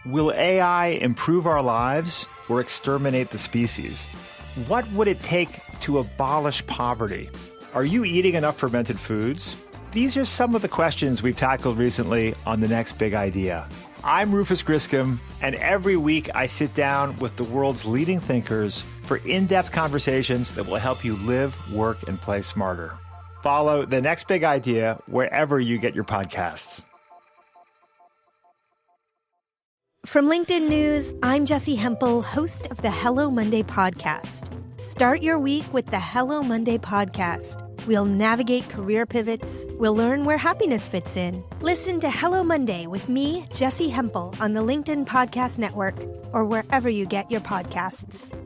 Will AI improve our lives or exterminate the species? What would it take to abolish poverty? Are you eating enough fermented foods? These are some of the questions we've tackled recently on The Next Big Idea. I'm Rufus Griscom, and every week I sit down with the world's leading thinkers for in-depth conversations that will help you live, work, and play smarter. Follow The Next Big Idea wherever you get your podcasts. From LinkedIn News, I'm Jessie Hempel, host of the Hello Monday podcast. Start your week with the Hello Monday podcast. We'll navigate career pivots. We'll learn where happiness fits in. Listen to Hello Monday with me, Jessie Hempel, on the LinkedIn Podcast Network or wherever you get your podcasts.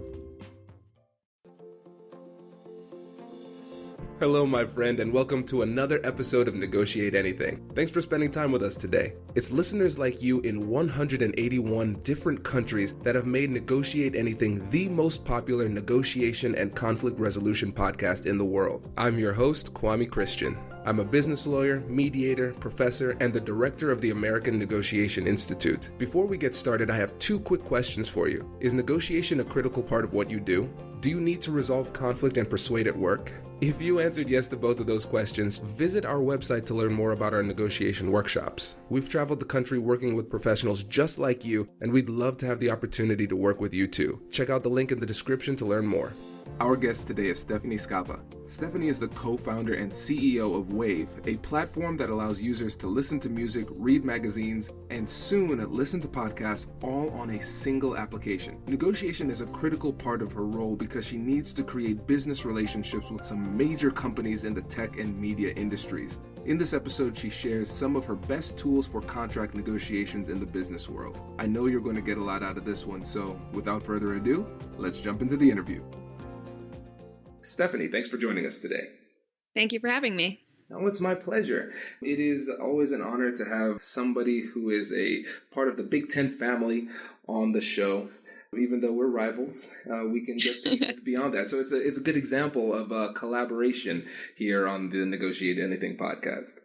Hello, my friend, and welcome to another episode of Negotiate Anything. Thanks for spending time with us today. It's listeners like you in 181 different countries that have made Negotiate Anything the most popular negotiation and conflict resolution podcast in the world. I'm your host, Kwame Christian. I'm a business lawyer, mediator, professor, and the director of the American Negotiation Institute. Before we get started, I have two quick questions for you. Is negotiation a critical part of what you do? Do you need to resolve conflict and persuade at work? If you answered yes to both of those questions, visit our website to learn more about our negotiation workshops. We've traveled the country working with professionals just like you, and we'd love to have the opportunity to work with you too. Check out the link in the description to learn more. Our guest today is Stephanie Scapa. Stephanie is the co-founder and CEO of WEYV, a platform that allows users to listen to music, read magazines, and soon listen to podcasts all on a single application. Negotiation is a critical part of her role because she needs to create business relationships with some major companies in the tech and media industries. In this episode, she shares some of her best tools for contract negotiations in the business world. I know you're going to get a lot out of this one, so without further ado, let's jump into the interview. Stephanie, thanks for joining us today. Thank you for having me. Oh, it's my pleasure. It is always an honor to have somebody who is a part of the Big Ten family on the show. Even though we're rivals, we can get beyond that. So it's a good example of collaboration here on the Negotiate Anything podcast.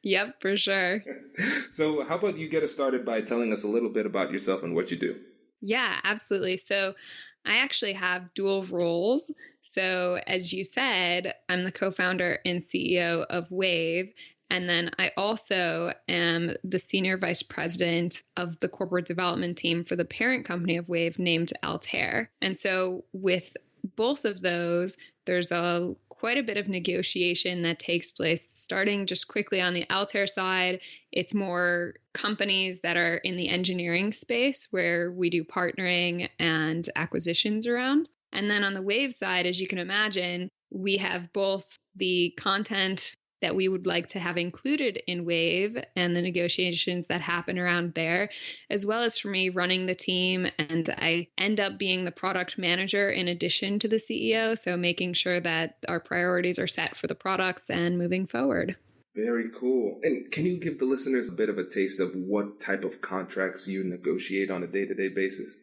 Yep, for sure. So how about you get us started by telling us a little bit about yourself and what you do? Yeah, absolutely. So I actually have dual roles. So as you said, I'm the co-founder and CEO of WEYV. And then I also am the senior vice president of the corporate development team for the parent company of WEYV named Altair. And so with both of those, there's quite a bit of negotiation that takes place. Starting just quickly on the Altair side, it's more companies that are in the engineering space where we do partnering and acquisitions around. And then on the WEYV side, as you can imagine, we have both the content that we would like to have included in WEYV and the negotiations that happen around there, as well as for me running the team. And I end up being the product manager in addition to the CEO. So making sure that our priorities are set for the products and moving forward. Very cool. And can you give the listeners a bit of a taste of what type of contracts you negotiate on a day-to-day basis?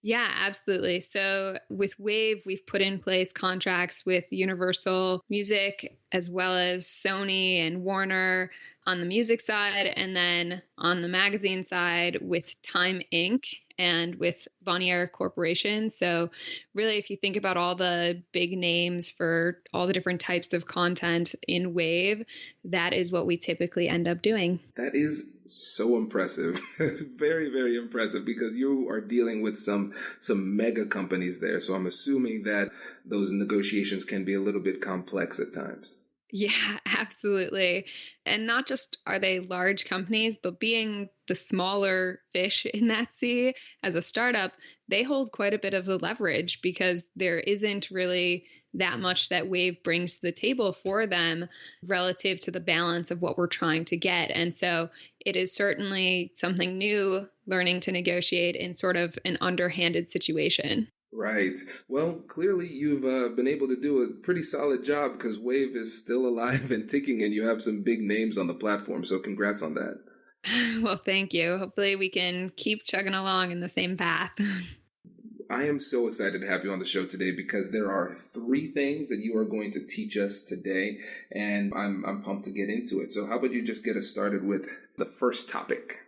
Yeah, absolutely. So with WEYV, we've put in place contracts with Universal Music as well as Sony and Warner on the music side, and then on the magazine side with Time Inc. and with Bonnier Corporation. So really, if you think about all the big names for all the different types of content in WEYV, that is what we typically end up doing. That is so impressive. Very, very impressive, because you are dealing with some mega companies there. So I'm assuming that those negotiations can be a little bit complex at times. Yeah, absolutely. And not just are they large companies, but being the smaller fish in that sea as a startup, they hold quite a bit of the leverage because there isn't really that much that WEYV brings to the table for them relative to the balance of what we're trying to get. And so it is certainly something new, learning to negotiate in sort of an underhanded situation. Right. Well, clearly you've been able to do a pretty solid job because WEYV is still alive and ticking, and you have some big names on the platform. So congrats on that. Well, thank you. Hopefully we can keep chugging along in the same path. I am so excited to have you on the show today because there are 3 things that you are going to teach us today, and I'm pumped to get into it. So how about you just get us started with the first topic?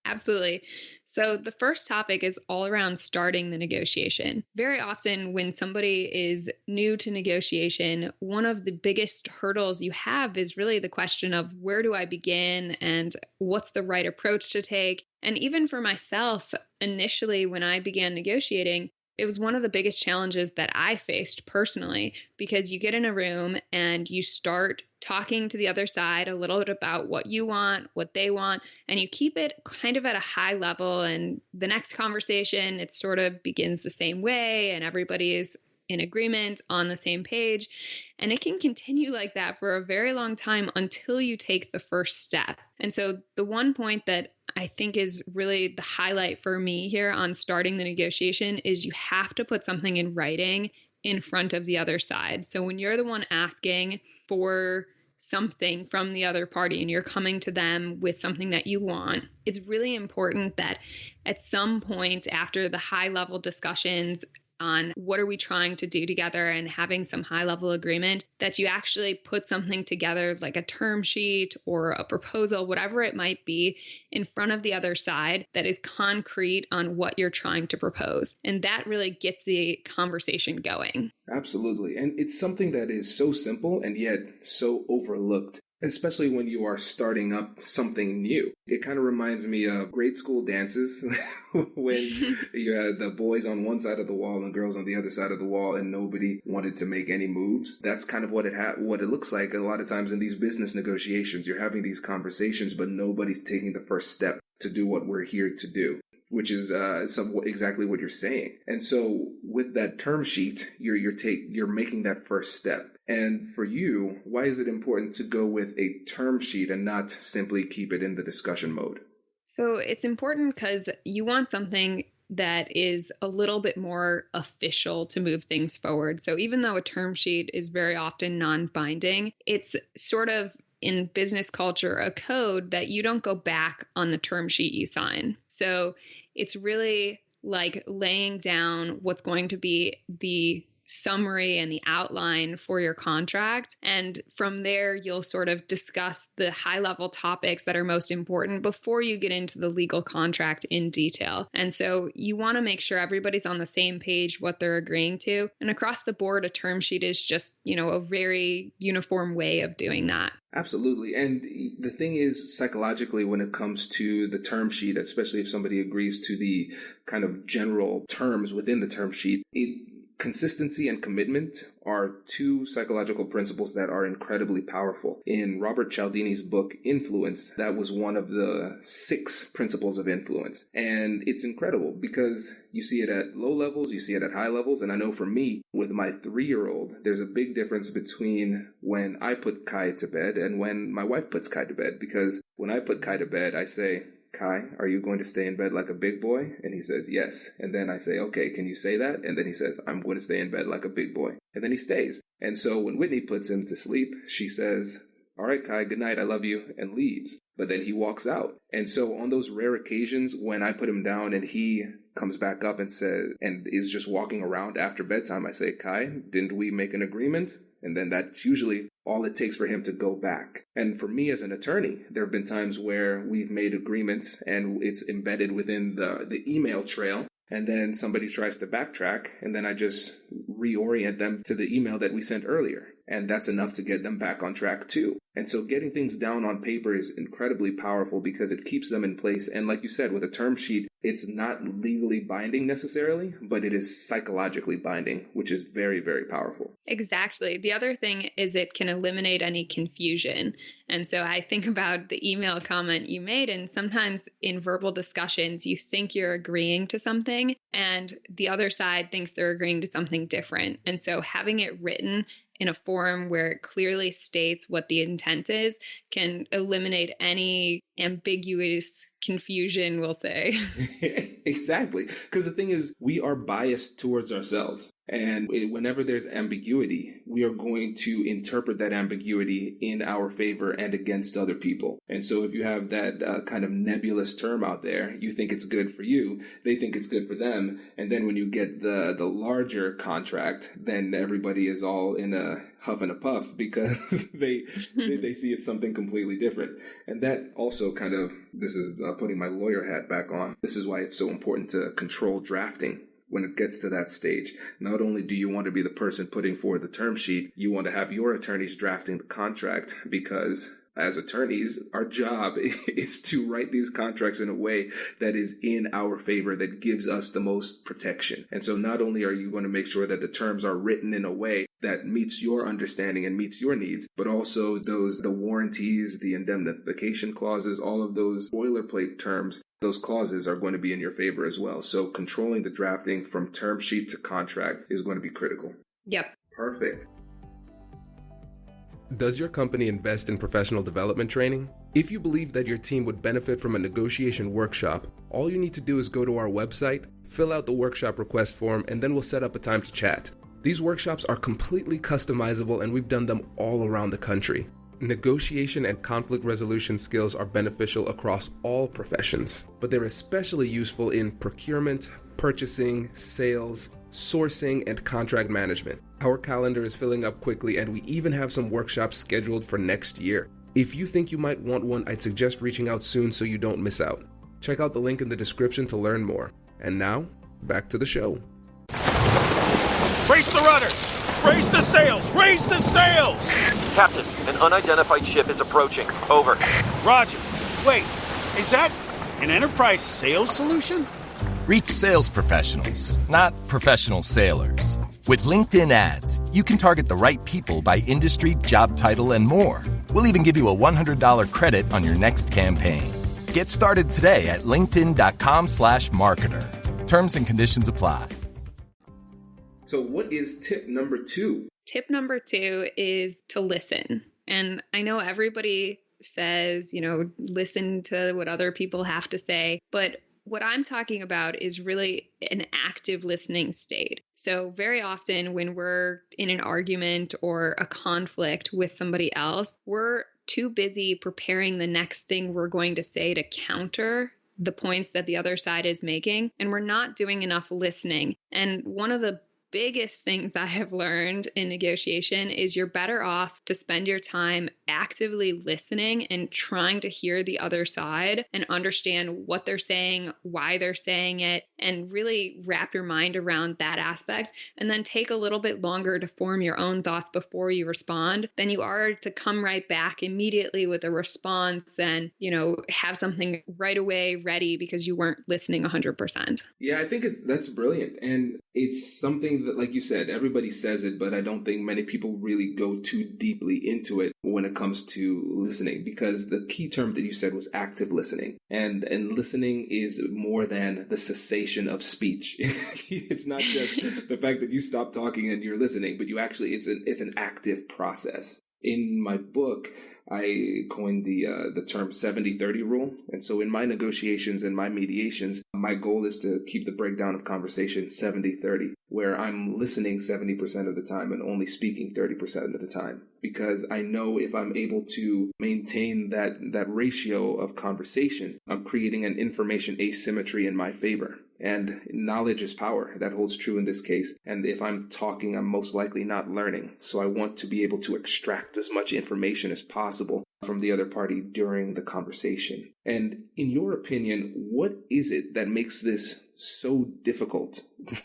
Absolutely. So the first topic is all around starting the negotiation. Very often when somebody is new to negotiation, one of the biggest hurdles you have is really the question of where do I begin and what's the right approach to take? And even for myself, initially when I began negotiating, it was one of the biggest challenges that I faced personally, because you get in a room and you start talking to the other side a little bit about what you want, what they want, and you keep it kind of at a high level. And the next conversation, it sort of begins the same way and everybody is in agreement on the same page. And it can continue like that for a very long time until you take the first step. And so the one point that I think is really the highlight for me here on starting the negotiation is you have to put something in writing in front of the other side. So when you're the one asking for something from the other party and you're coming to them with something that you want, it's really important that at some point after the high level discussions on what are we trying to do together and having some high level agreement, that you actually put something together like a term sheet or a proposal, whatever it might be, in front of the other side that is concrete on what you're trying to propose. And that really gets the conversation going. Absolutely. And it's something that is so simple and yet so overlooked, especially when you are starting up something new. It kind of reminds me of grade school dances when you had the boys on one side of the wall and girls on the other side of the wall and nobody wanted to make any moves. That's kind of what it looks like a lot of times in these business negotiations. You're having these conversations, but nobody's taking the first step to do what we're here to do, which is exactly what you're saying. And so with that term sheet, you're making that first step. And for you, why is it important to go with a term sheet and not simply keep it in the discussion mode? So it's important because you want something that is a little bit more official to move things forward. So even though a term sheet is very often non-binding, it's sort of in business culture a code that you don't go back on the term sheet you sign. So it's really like laying down what's going to be the summary and the outline for your contract. And from there, you'll sort of discuss the high level topics that are most important before you get into the legal contract in detail. And so you want to make sure everybody's on the same page, what they're agreeing to. And across the board, a term sheet is just, a very uniform way of doing that. Absolutely. And the thing is, psychologically, when it comes to the term sheet, especially if somebody agrees to the kind of general terms within the term sheet, consistency and commitment are two psychological principles that are incredibly powerful. In Robert Cialdini's book, Influence, that was one of the 6 principles of influence. And it's incredible because you see it at low levels, you see it at high levels. And I know for me, with my 3-year-old, there's a big difference between when I put Kai to bed and when my wife puts Kai to bed. Because when I put Kai to bed, I say, Kai, are you going to stay in bed like a big boy? And he says, yes. And then I say, okay, can you say that? And then he says, I'm going to stay in bed like a big boy. And then he stays. And so when Whitney puts him to sleep, she says, all right, Kai, good night, I love you, and leaves. But then he walks out. And so on those rare occasions when I put him down and he comes back up and is just walking around after bedtime, I say, Kai, didn't we make an agreement? And then that's usually all it takes for him to go back. And for me as an attorney, there have been times where we've made agreements and it's embedded within the email trail. And then somebody tries to backtrack, and then I just reorient them to the email that we sent earlier. And that's enough to get them back on track too. And so getting things down on paper is incredibly powerful because it keeps them in place. And like you said, with a term sheet, it's not legally binding necessarily, but it is psychologically binding, which is very, very powerful. Exactly. The other thing is it can eliminate any confusion. And so I think about the email comment you made, and sometimes in verbal discussions, you think you're agreeing to something and the other side thinks they're agreeing to something different. And so having it written in a form where it clearly states what the intent is can eliminate any ambiguous confusion, we'll say. Exactly. Because the thing is, we are biased towards ourselves. And whenever there's ambiguity, we are going to interpret that ambiguity in our favor and against other people. And so if you have that kind of nebulous term out there, you think it's good for you, they think it's good for them. And then when you get the larger contract, then everybody is all in huff and a puff because they see it's something completely different. And that also kind of, this is putting my lawyer hat back on. This is why it's so important to control drafting. When it gets to that stage, not only do you want to be the person putting forward the term sheet, you want to have your attorneys drafting the contract, because as attorneys, our job is to write these contracts in a way that is in our favor, that gives us the most protection. And so not only are you going to make sure that the terms are written in a way that meets your understanding and meets your needs, but also the warranties, the indemnification clauses, all of those boilerplate terms, those clauses are going to be in your favor as well. So controlling the drafting from term sheet to contract is going to be critical. Yep. Perfect. Does your company invest in professional development training? If you believe that your team would benefit from a negotiation workshop, all you need to do is go to our website, fill out the workshop request form, and then we'll set up a time to chat. These workshops are completely customizable, and we've done them all around the country. Negotiation and conflict resolution skills are beneficial across all professions, but they're especially useful in procurement, purchasing, sales, sourcing, and contract management. Our calendar is filling up quickly, and we even have some workshops scheduled for next year. If you think you might want one, I'd suggest reaching out soon so you don't miss out. Check out the link in the description to learn more. And now, back to the show. Brace the rudders! Raise the sails! Raise the sails! Captain, an unidentified ship is approaching. Over. Roger. Wait, is that an enterprise sales solution? Reach sales professionals, not professional sailors. With LinkedIn ads, you can target the right people by industry, job title, and more. We'll even give you a $100 credit on your next campaign. Get started today at linkedin.com/marketer. Terms and conditions apply. So what is tip number 2? Tip number 2 is to listen. And I know everybody says, listen to what other people have to say, but what I'm talking about is really an active listening state. So very often when we're in an argument or a conflict with somebody else, we're too busy preparing the next thing we're going to say to counter the points that the other side is making, and we're not doing enough listening. And one of the biggest things I have learned in negotiation is you're better off to spend your time actively listening and trying to hear the other side and understand what they're saying, why they're saying it, and really wrap your mind around that aspect, and then take a little bit longer to form your own thoughts before you respond than you are to come right back immediately with a response and, have something right away ready because you weren't listening 100%. Yeah, I think that's brilliant. And it's something that, like you said, everybody says it, but I don't think many people really go too deeply into it when it comes to listening, because the key term that you said was active listening. And listening is more than the cessation of speech. It's not just the fact that you stop talking and you're listening, but it's an active process. In my book, I coined the term 70-30 rule. And so in my negotiations and my mediations, my goal is to keep the breakdown of conversation 70-30, where I'm listening 70% of the time and only speaking 30% of the time. Because I know if I'm able to maintain that ratio of conversation, I'm creating an information asymmetry in my favor. And knowledge is power. That holds true in this case. And if I'm talking, I'm most likely not learning. So I want to be able to extract as much information as possible from the other party during the conversation. And in your opinion, what is it that makes this so difficult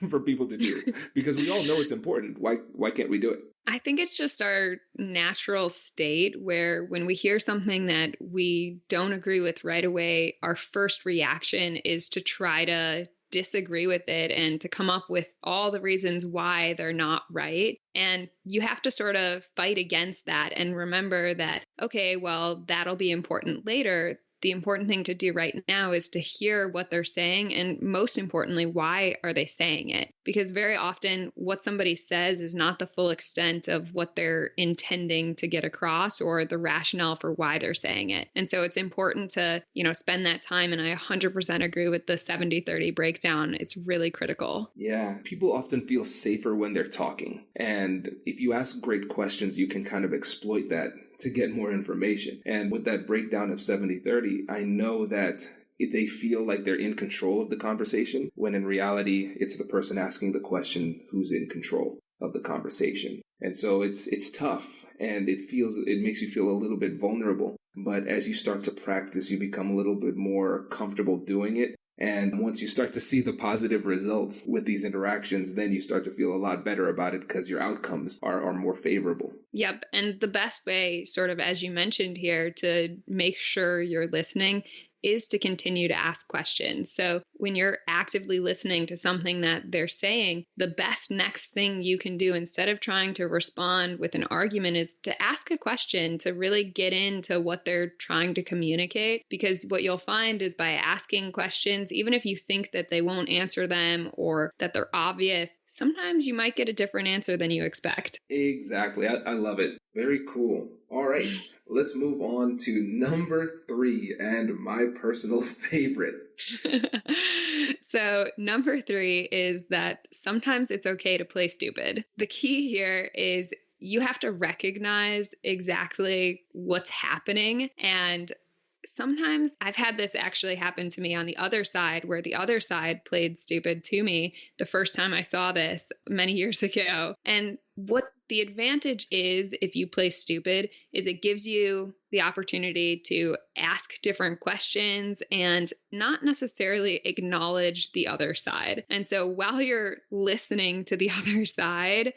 for people to do? Because we all know it's important. Why can't we do it? I think it's just our natural state where when we hear something that we don't agree with right away, our first reaction is to try to disagree with it and to come up with all the reasons why they're not right. And you have to sort of fight against that and remember that, okay, well, that'll be important later. The important thing to do right now is to hear what they're saying, and most importantly, why are they saying it? Because very often what somebody says is not the full extent of what they're intending to get across or the rationale for why they're saying it. And so it's important to, spend that time. And I 100% agree with the 70-30 breakdown. It's really critical. Yeah. People often feel safer when they're talking. And if you ask great questions, you can kind of exploit that to get more information. And with that breakdown of 70-30, I know that they feel like they're in control of the conversation, when in reality, it's the person asking the question who's in control. of the conversation. And so it's tough, and it makes you feel a little bit vulnerable. But as you start to practice, you become a little bit more comfortable doing it. And once you start to see the positive results with these interactions, then you start to feel a lot better about it because your outcomes are more favorable. Yep. And the best way, sort of as you mentioned here, to make sure you're listening is to continue to ask questions. So when you're actively listening to something that they're saying, the best next thing you can do instead of trying to respond with an argument is to ask a question, to really get into what they're trying to communicate. Because what you'll find is by asking questions, even if you think that they won't answer them or that they're obvious, sometimes you might get a different answer than you expect. Exactly. I love it. Very cool. All right. Let's move on to number 3 and my personal favorite. So number 3 is that sometimes it's okay to play stupid. The key here is you have to recognize exactly what's happening. And sometimes I've had this actually happen to me on the other side, where the other side played stupid to me the first time I saw this many years ago. And what the advantage is if you play stupid is it gives you the opportunity to ask different questions and not necessarily acknowledge the other side. And so while you're listening to the other side,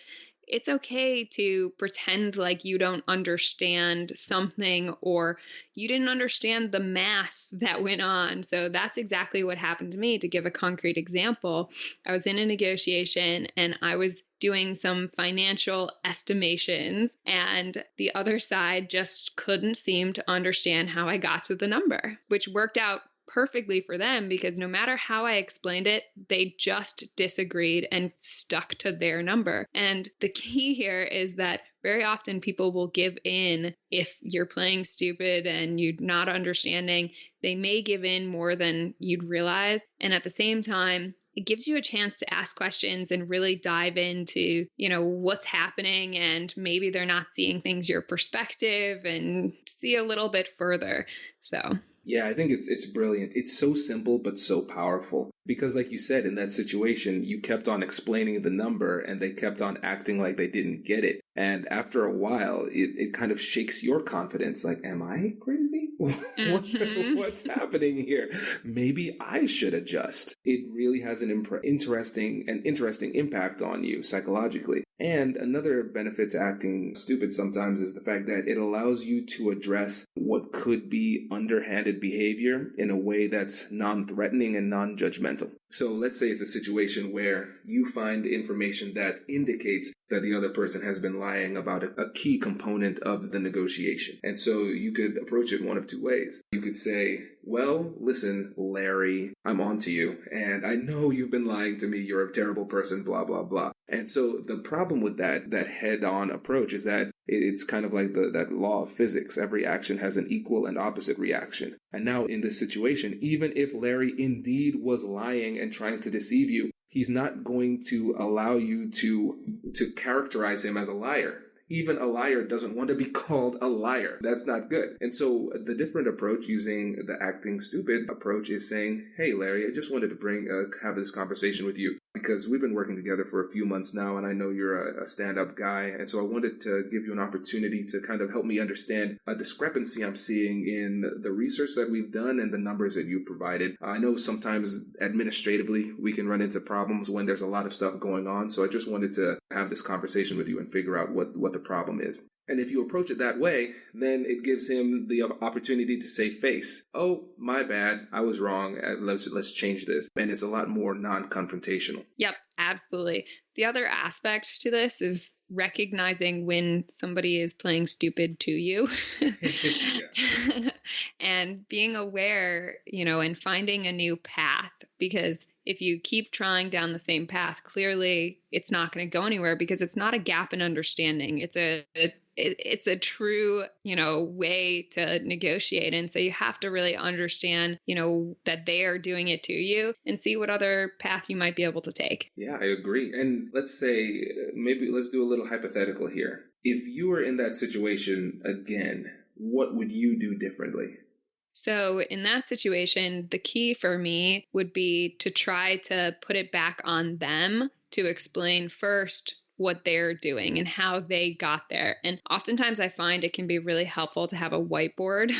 it's okay to pretend like you don't understand something or you didn't understand the math that went on. So that's exactly what happened to me. To give a concrete example, I was in a negotiation and I was doing some financial estimations, and the other side just couldn't seem to understand how I got to the number, which worked out perfectly for them because no matter how I explained it, they just disagreed and stuck to their number. And the key here is that very often people will give in if you're playing stupid and you're not understanding. They may give in more than you'd realize. And at the same time, it gives you a chance to ask questions and really dive into, what's happening, and maybe they're not seeing things your perspective and see a little bit further. So yeah, I think it's brilliant. It's so simple, but so powerful. Because like you said, in that situation, you kept on explaining the number and they kept on acting like they didn't get it. And after a while, it kind of shakes your confidence. Like, am I crazy? What's happening here? Maybe I should adjust. It really has an interesting impact on you psychologically. And another benefit to acting stupid sometimes is the fact that it allows you to address what could be underhanded behavior in a way that's non-threatening and non-judgmental. So let's say it's a situation where you find information that indicates that the other person has been lying about a key component of the negotiation. And so you could approach it one of two ways. You could say, well, listen, Larry, I'm onto you, and I know you've been lying to me. You're a terrible person, blah, blah, blah. And so the problem with that head-on approach is that it's kind of like that law of physics. Every action has an equal and opposite reaction. And now in this situation, even if Larry indeed was lying and trying to deceive you, he's not going to allow you to characterize him as a liar. Even a liar doesn't want to be called a liar. That's not good. And so the different approach, using the acting stupid approach, is saying, hey, Larry, I just wanted to have this conversation with you because we've been working together for a few months now, and I know you're a stand-up guy. And so I wanted to give you an opportunity to kind of help me understand a discrepancy I'm seeing in the research that we've done and the numbers that you provided. I know sometimes administratively we can run into problems when there's a lot of stuff going on. So I just wanted to have this conversation with you and figure out what the problem is. And if you approach it that way, then it gives him the opportunity to say face, oh, my bad, I was wrong, let's change this. And it's a lot more non-confrontational. Yep, absolutely. The other aspect to this is recognizing when somebody is playing stupid to you and being aware, and finding a new path, because if you keep trying down the same path, clearly it's not going to go anywhere because it's not a gap in understanding. It's a true, way to negotiate. And so you have to really understand, that they are doing it to you and see what other path you might be able to take. Yeah, I agree. And let's say, maybe let's do a little hypothetical here. If you were in that situation again, what would you do differently? So in that situation, the key for me would be to try to put it back on them to explain first what they're doing and how they got there. And oftentimes I find it can be really helpful to have a whiteboard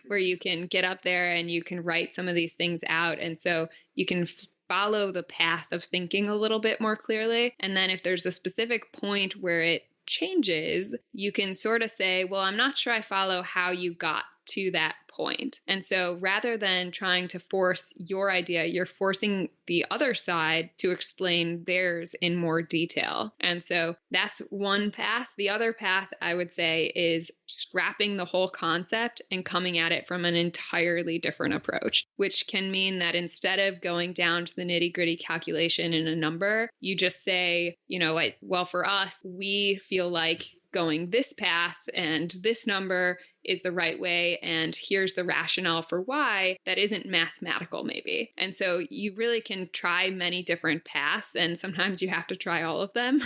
where you can get up there and you can write some of these things out. And so you can follow the path of thinking a little bit more clearly. And then if there's a specific point where it changes, you can sort of say, well, I'm not sure I follow how you got to that point. And so rather than trying to force your idea, you're forcing the other side to explain theirs in more detail. And so that's one path. The other path, I would say, is scrapping the whole concept and coming at it from an entirely different approach, which can mean that instead of going down to the nitty-gritty calculation in a number, you just say, well, for us, we feel like going this path and this number is the right way, and here's the rationale for why that isn't mathematical maybe. And so you really can try many different paths, and sometimes you have to try all of them.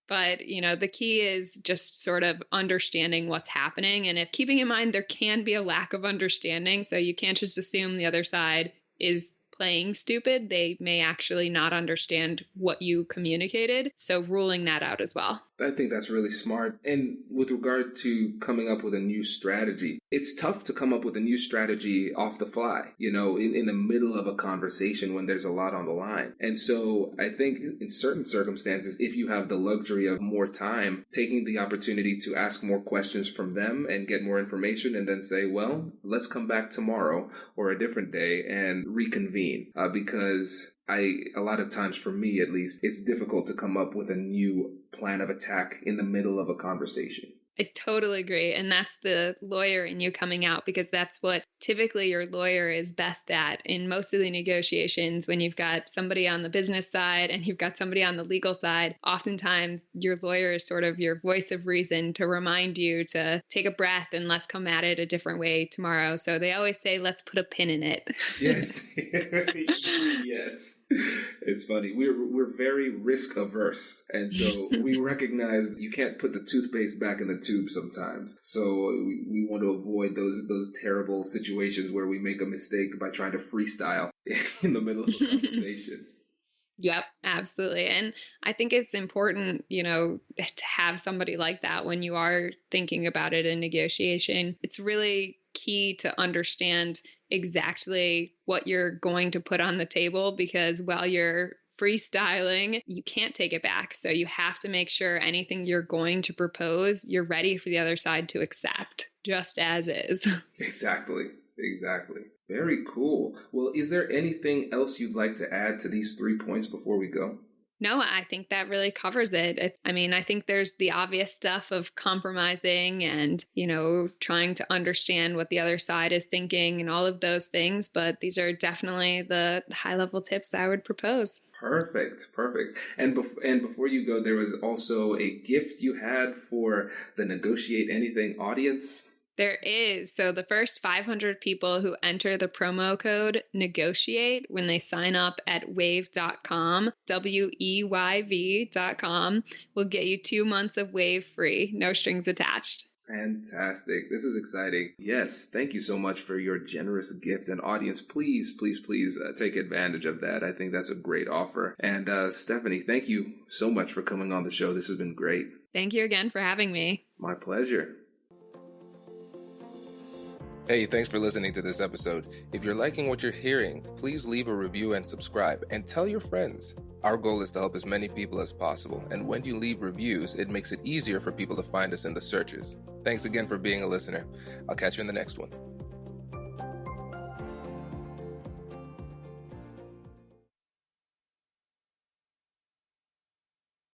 But, the key is just sort of understanding what's happening, and if keeping in mind there can be a lack of understanding, so you can't just assume the other side is playing stupid. They may actually not understand what you communicated. So ruling that out as well. I think that's really smart. And with regard to coming up with a new strategy, it's tough to come up with a new strategy off the fly, in the middle of a conversation when there's a lot on the line. And so I think in certain circumstances, if you have the luxury of more time, taking the opportunity to ask more questions from them and get more information and then say, well, let's come back tomorrow or a different day and reconvene. Because a lot of times, for me at least, it's difficult to come up with a new plan of attack in the middle of a conversation. I totally agree. And that's the lawyer in you coming out, because that's what typically your lawyer is best at in most of the negotiations. When you've got somebody on the business side and you've got somebody on the legal side, oftentimes your lawyer is sort of your voice of reason to remind you to take a breath and let's come at it a different way tomorrow. So they always say, let's put a pin in it. Yes. Yes. It's funny. We're very risk averse. And so we recognize that you can't put the toothpaste back in the tube sometimes. So we want to avoid those terrible situations where we make a mistake by trying to freestyle in the middle of a conversation. Yep, absolutely. And I think it's important, to have somebody like that when you are thinking about it in negotiation. It's really key to understand exactly what you're going to put on the table, because while you're freestyling, you can't take it back. So you have to make sure anything you're going to propose, you're ready for the other side to accept, just as is. Exactly. Very cool. Well, is there anything else you'd like to add to these 3 points before we go? No, I think that really covers it. I think there's the obvious stuff of compromising and, trying to understand what the other side is thinking and all of those things. But these are definitely the high-level tips I would propose. Perfect. And before you go, there was also a gift you had for the Negotiate Anything audience. There is. So the first 500 people who enter the promo code NEGOTIATE when they sign up at WEYV.com, WEYV.com, will get you 2 months of WEYV free, no strings attached. Fantastic. This is exciting. Yes. Thank you so much for your generous gift. And audience, please take advantage of that. I think that's a great offer. And Stephanie, thank you so much for coming on the show. This has been great. Thank you again for having me. My pleasure. Hey, thanks for listening to this episode. If you're liking what you're hearing, please leave a review and subscribe, and tell your friends. Our goal is to help as many people as possible, and when you leave reviews, it makes it easier for people to find us in the searches. Thanks again for being a listener. I'll catch you in the next one.